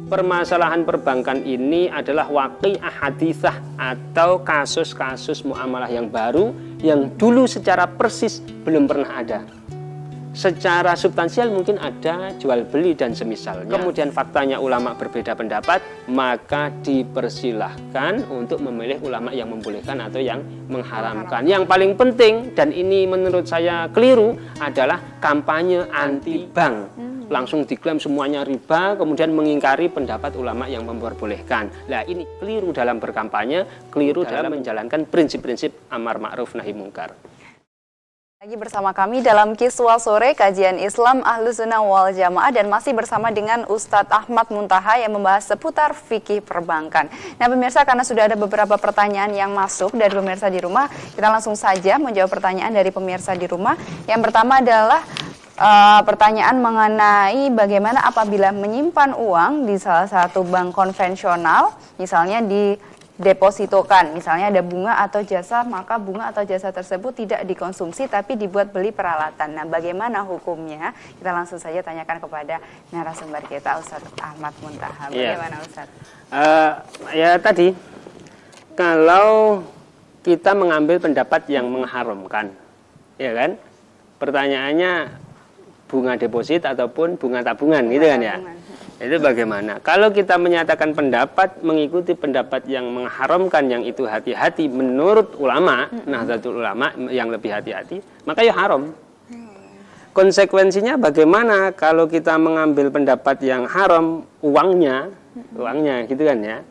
permasalahan perbankan ini adalah waqi'ah haditsah atau kasus-kasus muamalah yang baru yang dulu secara persis belum pernah ada. Secara substansial mungkin ada jual beli dan semisalnya. Kemudian faktanya ulama berbeda pendapat, maka dipersilahkan untuk memilih ulama yang membolehkan atau yang mengharamkan. Yang paling penting, dan ini menurut saya keliru, adalah kampanye anti bank. Langsung diklaim semuanya riba, kemudian mengingkari pendapat ulama yang memperbolehkan. Nah, ini keliru dalam berkampanye, keliru dalam menjalankan prinsip-prinsip amar ma'ruf nahi mungkar. Lagi bersama kami dalam Kiswah Sore Kajian Islam Ahlussunnah wal Jamaah, dan masih bersama dengan Ustadz Ahmad Muntaha yang membahas seputar fikih perbankan. Nah pemirsa, karena sudah ada beberapa pertanyaan yang masuk dari pemirsa di rumah, kita langsung saja menjawab pertanyaan dari pemirsa di rumah. Yang pertama adalah pertanyaan mengenai bagaimana apabila menyimpan uang di salah satu bank konvensional, misalnya depositokan, misalnya ada bunga atau jasa, maka bunga atau jasa tersebut tidak dikonsumsi tapi dibuat beli peralatan. Nah, bagaimana hukumnya? Kita langsung saja tanyakan kepada narasumber kita, Ustadz Ahmad Muntaha. Bagaimana, Ustadz? Ya tadi, kalau kita mengambil pendapat yang mengharamkan, ya kan? Pertanyaannya bunga deposit ataupun bunga tabungan, gitu kan ya? Itu bagaimana? Kalau kita menyatakan pendapat mengikuti pendapat yang mengharamkan, yang itu hati-hati menurut ulama, Nahdlatul Ulama yang lebih hati-hati, maka ya haram. Konsekuensinya bagaimana kalau kita mengambil pendapat yang haram, uangnya gitu kan ya?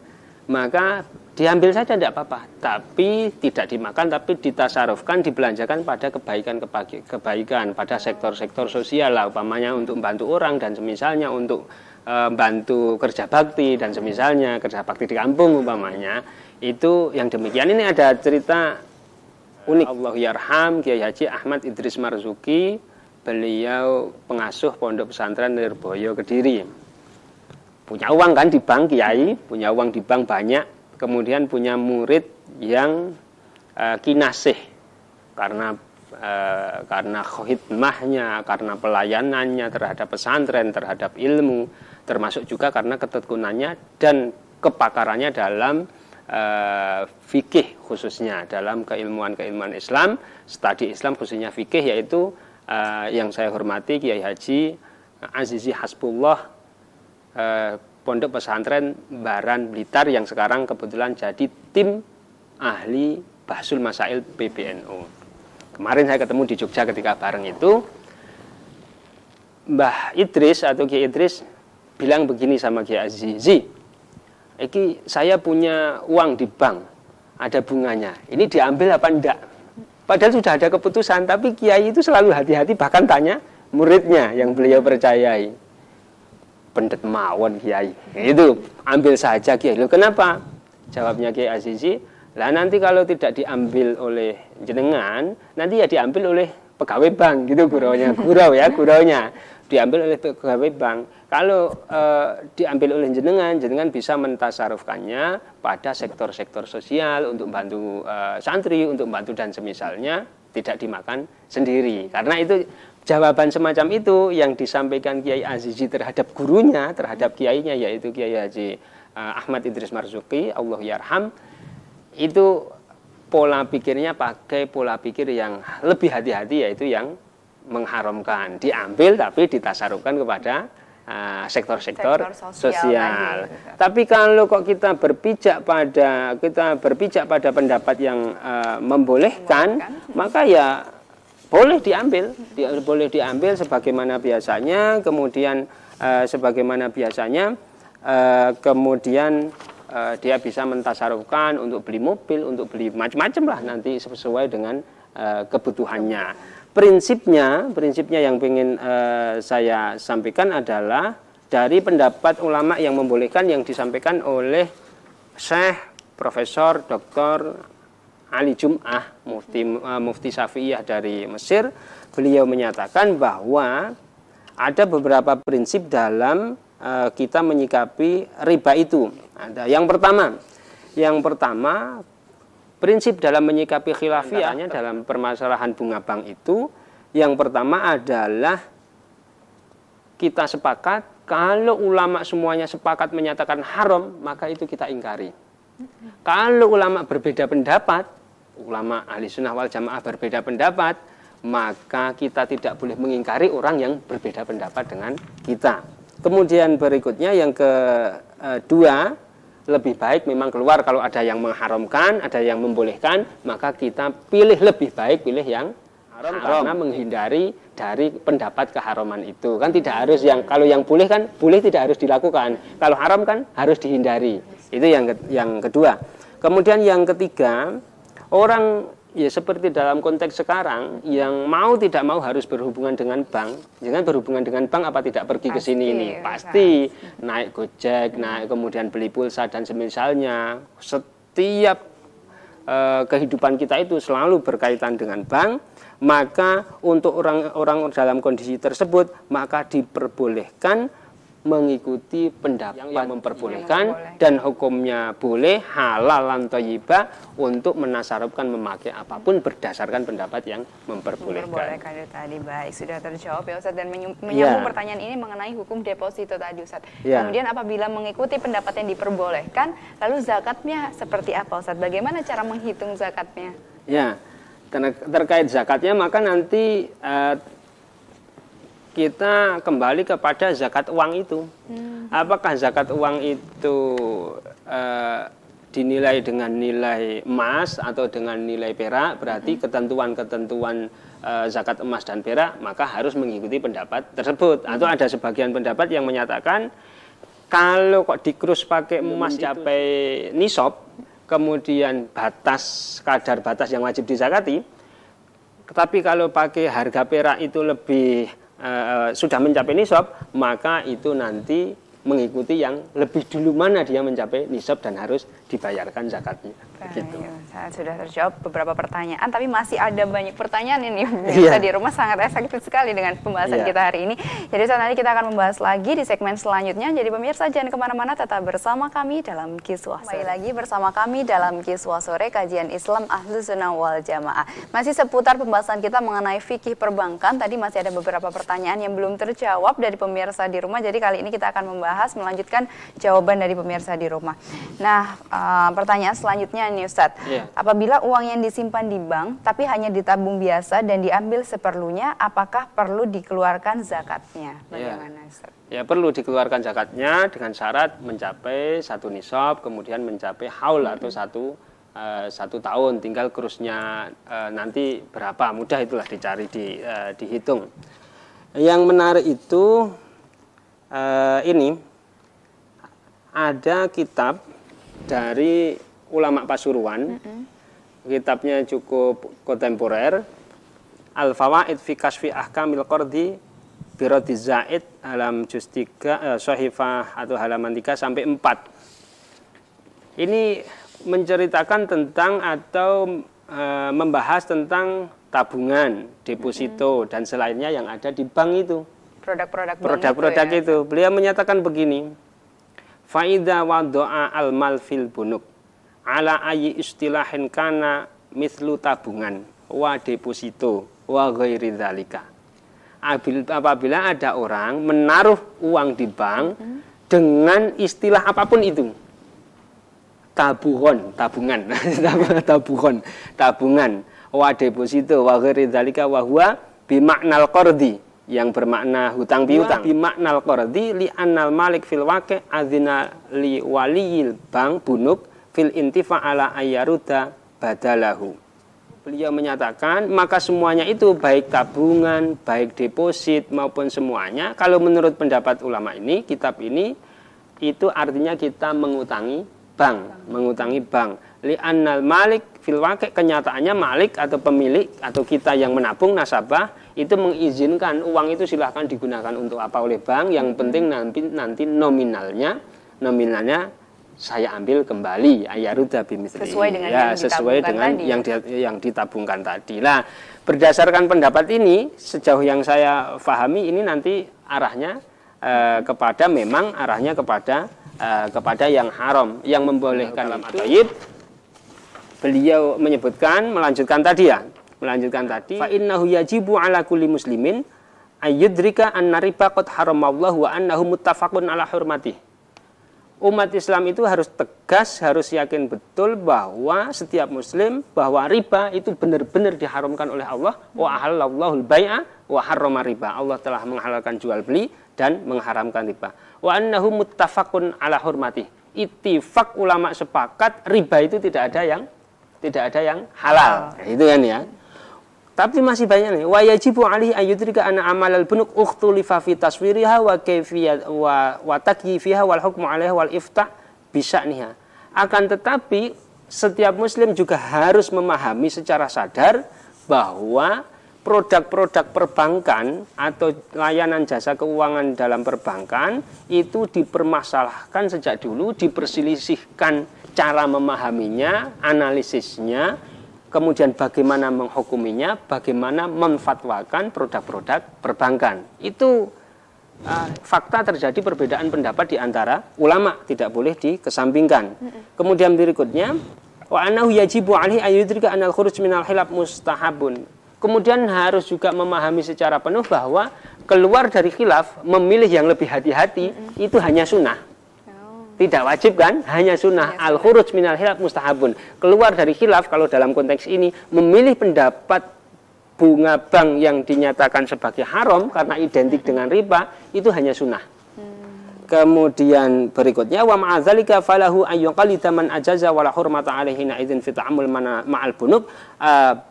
Maka diambil saja tidak apa-apa, tapi tidak dimakan, tapi ditasarufkan, dibelanjakan pada kebaikan, pada sektor-sektor sosial lah, umpamanya untuk membantu orang dan semisalnya, untuk bantu kerja bakti dan semisalnya, kerja bakti di kampung umpamanya. Itu yang demikian. Ini ada cerita unik. Allahu yarham Kiai Haji Ahmad Idris Marzuki, beliau pengasuh pondok pesantren Nirboyo Kediri. Punya uang kan di bank, Kiai, punya uang di bank banyak, kemudian punya murid yang kinasih karena khidmahnya, karena pelayanannya terhadap pesantren, terhadap ilmu, termasuk juga karena ketekunannya dan kepakarannya dalam fikih, khususnya dalam keilmuan Islam, studi Islam khususnya fikih, yaitu yang saya hormati Kiai Haji Azizi Hasbullah, pondok pesantren Baran Blitar, yang sekarang kebetulan jadi tim ahli Bahsul Masail PBNU. Kemarin saya ketemu di Jogja ketika bareng itu, Mbah Idris atau Kiai Idris bilang begini sama Kiai Azizi, "Iki saya punya uang di bank, ada bunganya. Ini diambil apa enggak?" Padahal sudah ada keputusan, tapi Kiai itu selalu hati-hati, bahkan tanya muridnya yang beliau percayai. Pendet mawon Kiai, itu ambil saja Kiai. Loh, kenapa? Jawabnya Kiai Azizi, lah nanti kalau tidak diambil oleh jenengan, nanti ya diambil oleh pegawai bank, gitu guraunya, guraunya diambil oleh pegawai bank. Kalau diambil oleh jenengan bisa mentasarufkannya pada sektor-sektor sosial, untuk bantu santri, untuk bantu dan semisalnya, tidak dimakan sendiri. Karena itu jawaban semacam itu yang disampaikan Kiai Azizi terhadap gurunya, terhadap kiainya, yaitu Kiai Haji Ahmad Idris Marzuki, Allah yarham. Itu pola pikirnya pakai pola pikir yang lebih hati-hati, yaitu yang mengharamkan, diambil tapi ditasarufkan kepada sektor-sektor sosial. Tapi kalau kok kita berpijak pada pendapat yang membolehkan, maka ya boleh diambil sebagaimana biasanya, kemudian kemudian dia bisa mentasarufkan untuk beli mobil, untuk beli macam-macam lah nanti sesuai dengan kebutuhannya. Prinsipnya yang ingin saya sampaikan adalah dari pendapat ulama yang membolehkan yang disampaikan oleh Syekh Profesor Dr. Ali Jum'ah, mufti Syafi'iyah dari Mesir. Beliau menyatakan bahwa ada beberapa prinsip dalam kita menyikapi riba itu. Ada yang pertama prinsip dalam menyikapi khilafiyahnya dalam permasalahan bunga bank itu, yang pertama adalah kita sepakat Kalau ulama semuanya sepakat menyatakan haram, maka itu kita ingkari. Kalau ulama berbeda pendapat, ulama ahli sunnah wal jamaah berbeda pendapat, maka kita tidak boleh mengingkari orang yang berbeda pendapat dengan kita. Kemudian berikutnya yang kedua, lebih baik memang keluar kalau ada yang mengharamkan, ada yang membolehkan, maka kita pilih lebih baik pilih yang haram karena menghindari dari pendapat keharaman itu. Kan tidak harus kalau yang boleh kan boleh tidak harus dilakukan. Kalau haram kan harus dihindari. Itu yang kedua. Kemudian yang ketiga, orang ya seperti dalam konteks sekarang yang mau tidak mau harus berhubungan dengan bank. Jangan berhubungan dengan bank apa tidak pergi ke sini ini. Pasti naik Gojek, naik kemudian beli pulsa dan semisalnya. Setiap kehidupan kita itu selalu berkaitan dengan bank. Maka untuk orang-orang dalam kondisi tersebut maka diperbolehkan mengikuti pendapat yang memperbolehkan dan hukumnya boleh halalan thayyibah untuk menasarufkan memakai apapun berdasarkan pendapat yang memperbolehkan. Itu tadi baik sudah terjawab ya Ustaz dan menyambung pertanyaan ini mengenai hukum deposito tadi Ustaz. Kemudian apabila mengikuti pendapat yang diperbolehkan, lalu zakatnya seperti apa Ustaz? Bagaimana cara menghitung zakatnya? Ya, terkait zakatnya maka nanti kita kembali kepada zakat uang itu. Apakah zakat uang itu dinilai dengan nilai emas atau dengan nilai perak? Berarti ketentuan-ketentuan zakat emas dan perak maka harus mengikuti pendapat tersebut. Atau ada sebagian pendapat yang menyatakan kalau kok dikrus pakai emas mencapai nisab, kemudian kadar batas yang wajib dizakati, tetapi kalau pakai harga perak itu lebih sudah mencapai nisab, maka itu nanti mengikuti yang lebih dulu mana dia mencapai nisab dan harus dibayarkan zakatnya. Gitu. Saya sudah terjawab beberapa pertanyaan, tapi masih ada banyak pertanyaan ini. Bisa di rumah sangat efektif sekali dengan pembahasan kita hari ini. Jadi nanti kita akan membahas lagi di segmen selanjutnya. Jadi pemirsa jangan kemana-mana, tetap bersama kami dalam Kiswah Sore. Kembali lagi bersama kami dalam Kiswah Sore, kajian Islam Ahlus Sunnah wal Jamaah. Masih seputar pembahasan kita mengenai fikih perbankan. Tadi masih ada beberapa pertanyaan yang belum terjawab dari pemirsa di rumah. Jadi kali ini kita akan melanjutkan jawaban dari pemirsa di rumah. Nah, pertanyaan selanjutnya nih Ustadz, apabila uang yang disimpan di bank tapi hanya ditabung biasa dan diambil seperlunya, apakah perlu dikeluarkan zakatnya? Bagaimana Ustadz? Ya, perlu dikeluarkan zakatnya dengan syarat mencapai satu nisab, kemudian mencapai haul atau satu tahun. Tinggal kurusnya nanti berapa, mudah itulah dicari, dihitung. Yang menarik itu ini ada kitab dari ulama Pasuruan, kitabnya cukup kontemporer, Al-Fawaid fi Kasfi Ahkamil Qardi Birodi Zaid, halaman juz 3, Sohifah atau halaman 3 sampai 4. Ini menceritakan tentang atau membahas tentang tabungan, deposito dan selainnya yang ada di bank itu. Produk-produk itu. Beliau menyatakan begini, faida wadoa al-mal fil bunuk ala ayi istilahin kana mislu tabungan wa deposito wa ghairi dzalika. Apabila ada orang menaruh uang di bank dengan istilah apapun itu, tabungan, wa deposito wa ghairi dzalika wa huwa bimaknal qardi, yang bermakna hutang piutang, bimaknal qardi li annal malik fil waqi' adzina li waliyil bank bunuk fil intifa ala ayyaruda badalahu. Beliau menyatakan maka semuanya itu baik tabungan, baik deposit maupun semuanya, kalau menurut pendapat ulama ini, kitab ini, itu artinya kita mengutangi bank. Li annal malik fil waqi', kenyataannya malik atau pemilik atau kita yang menabung nasabah itu mengizinkan uang itu silahkan digunakan untuk apa oleh bank, yang penting nanti nominalnya saya ambil kembali ayaruda bimisli, sesuai dengan yang ditabungkan tadi. Nah, berdasarkan pendapat ini, sejauh yang saya pahami ini nanti arahnya kepada yang haram, yang membolehkan itu. Beliau melanjutkan tadi fa innahu yajibu ala kulli muslimin ayyudrika anna riba qad haramallahu wa annahu muttafaqun ala hurmatih. Umat Islam itu harus tegas, harus yakin betul bahwa setiap muslim bahwa riba itu benar-benar diharamkan oleh Allah. Wa ahallallahu al-bai'a wa harrama riba. Allah telah menghalalkan jual beli dan mengharamkan riba. Wa annahu muttafaqun ala hurmatih. Ittifaq ulama sepakat riba itu tidak ada yang halal. Itu kan ya. Tapi masih banyak nih. Wa yajibu alaihi ayyudrika anna amalal bunuk ukhtulifa fi taswiriha wa kayfiyat wa takyifiha wal hukmu 'alaiha wal ifta' bi sya'niha. Akan tetapi setiap muslim juga harus memahami secara sadar bahwa produk-produk perbankan atau layanan jasa keuangan dalam perbankan itu dipermasalahkan sejak dulu, diperselisihkan cara memahaminya, analisisnya, kemudian bagaimana menghukuminya, bagaimana memfatwakan produk-produk perbankan. Itu fakta terjadi perbedaan pendapat di antara ulama, tidak boleh dikesampingkan. Kemudian berikutnya, wa annahu yajibu alaihi ayyudrika anal khuruj minal khilaf mustahabun. Kemudian harus juga memahami secara penuh bahwa keluar dari khilaf, memilih yang lebih hati-hati, itu hanya sunnah. Tidak wajib kan, hanya sunnah. Al-khuruj minal khilaf mustahabun. Keluar dari khilaf kalau dalam konteks ini memilih pendapat bunga bank yang dinyatakan sebagai haram karena identik dengan riba, itu hanya sunnah. Kemudian berikutnya wa ma'adzalika falahu ayyuqallida man ajaza wala hurmata alaihi idzin fi ta'ammul ma'al bunuk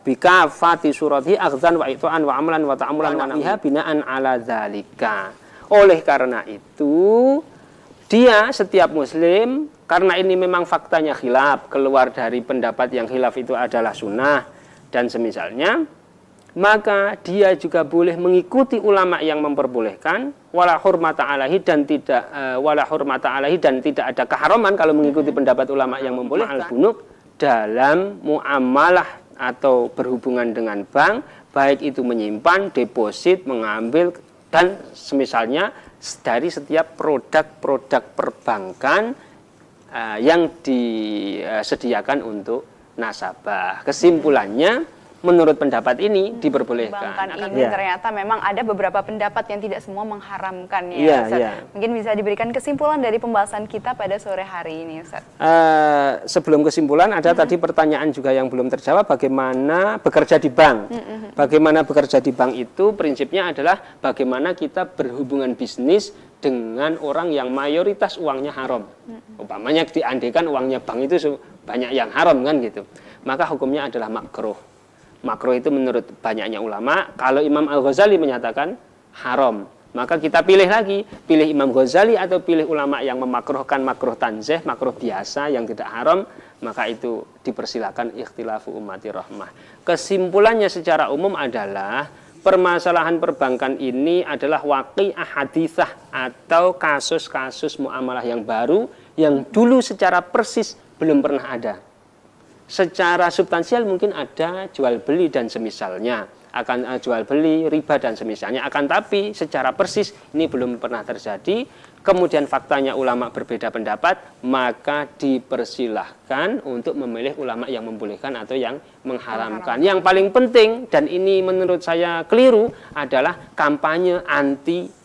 bika fati surati aghzan wa itu'an wa amalan wa ta'amulan wa nahiha binaan ala dzalika. Oleh karena itu dia setiap muslim, karena ini memang faktanya khilaf, keluar dari pendapat yang khilaf itu adalah sunnah dan semisalnya, maka dia juga boleh mengikuti ulama yang memperbolehkan wala hurmata alaihi dan tidak ada keharaman kalau mengikuti pendapat ulama yang membolehkan al-bunuk dalam muamalah atau berhubungan dengan bank, baik itu menyimpan, deposit, mengambil dan semisalnya dari setiap produk-produk perbankan yang disediakan untuk nasabah. Kesimpulannya, menurut pendapat ini diperbolehkan. Perbankan ini ternyata memang ada beberapa pendapat yang tidak semua mengharamkan ya, Ustaz. Mungkin bisa diberikan kesimpulan dari pembahasan kita pada sore hari ini, Ustaz. Sebelum kesimpulan ada tadi pertanyaan juga yang belum terjawab, bagaimana bekerja di bank. Bagaimana bekerja di bank itu prinsipnya adalah bagaimana kita berhubungan bisnis dengan orang yang mayoritas uangnya haram. Umpamanya diandekan uangnya bank itu banyak yang haram kan gitu. Maka hukumnya adalah makruh. Makruh itu menurut banyaknya ulama, kalau Imam Al-Ghazali menyatakan haram, maka kita pilih lagi, pilih Imam Ghazali atau pilih ulama yang memakruhkan makruh tanzih, makruh biasa yang tidak haram, maka itu dipersilakan ikhtilafu ummati rahmah. Kesimpulannya secara umum adalah permasalahan perbankan ini adalah waqi'ah hadithah atau kasus-kasus muamalah yang baru yang dulu secara persis belum pernah ada. Secara substansial mungkin ada jual beli dan semisalnya, akan jual beli, riba dan semisalnya, akan tapi secara persis ini belum pernah terjadi. Kemudian faktanya ulama berbeda pendapat, maka dipersilahkan untuk memilih ulama yang membolehkan atau yang mengharamkan. Yang paling penting dan ini menurut saya keliru adalah kampanye anti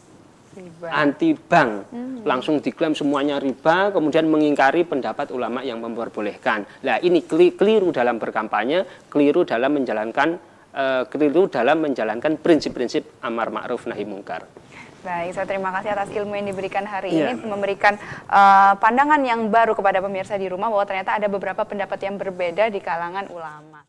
bank, langsung diklaim semuanya riba, kemudian mengingkari pendapat ulama yang memperbolehkan. Nah ini keliru dalam berkampanye, keliru dalam menjalankan prinsip-prinsip amar ma'ruf nahi mungkar. Baik, saya terima kasih atas ilmu yang diberikan hari ini, memberikan pandangan yang baru kepada pemirsa di rumah bahwa ternyata ada beberapa pendapat yang berbeda di kalangan ulama.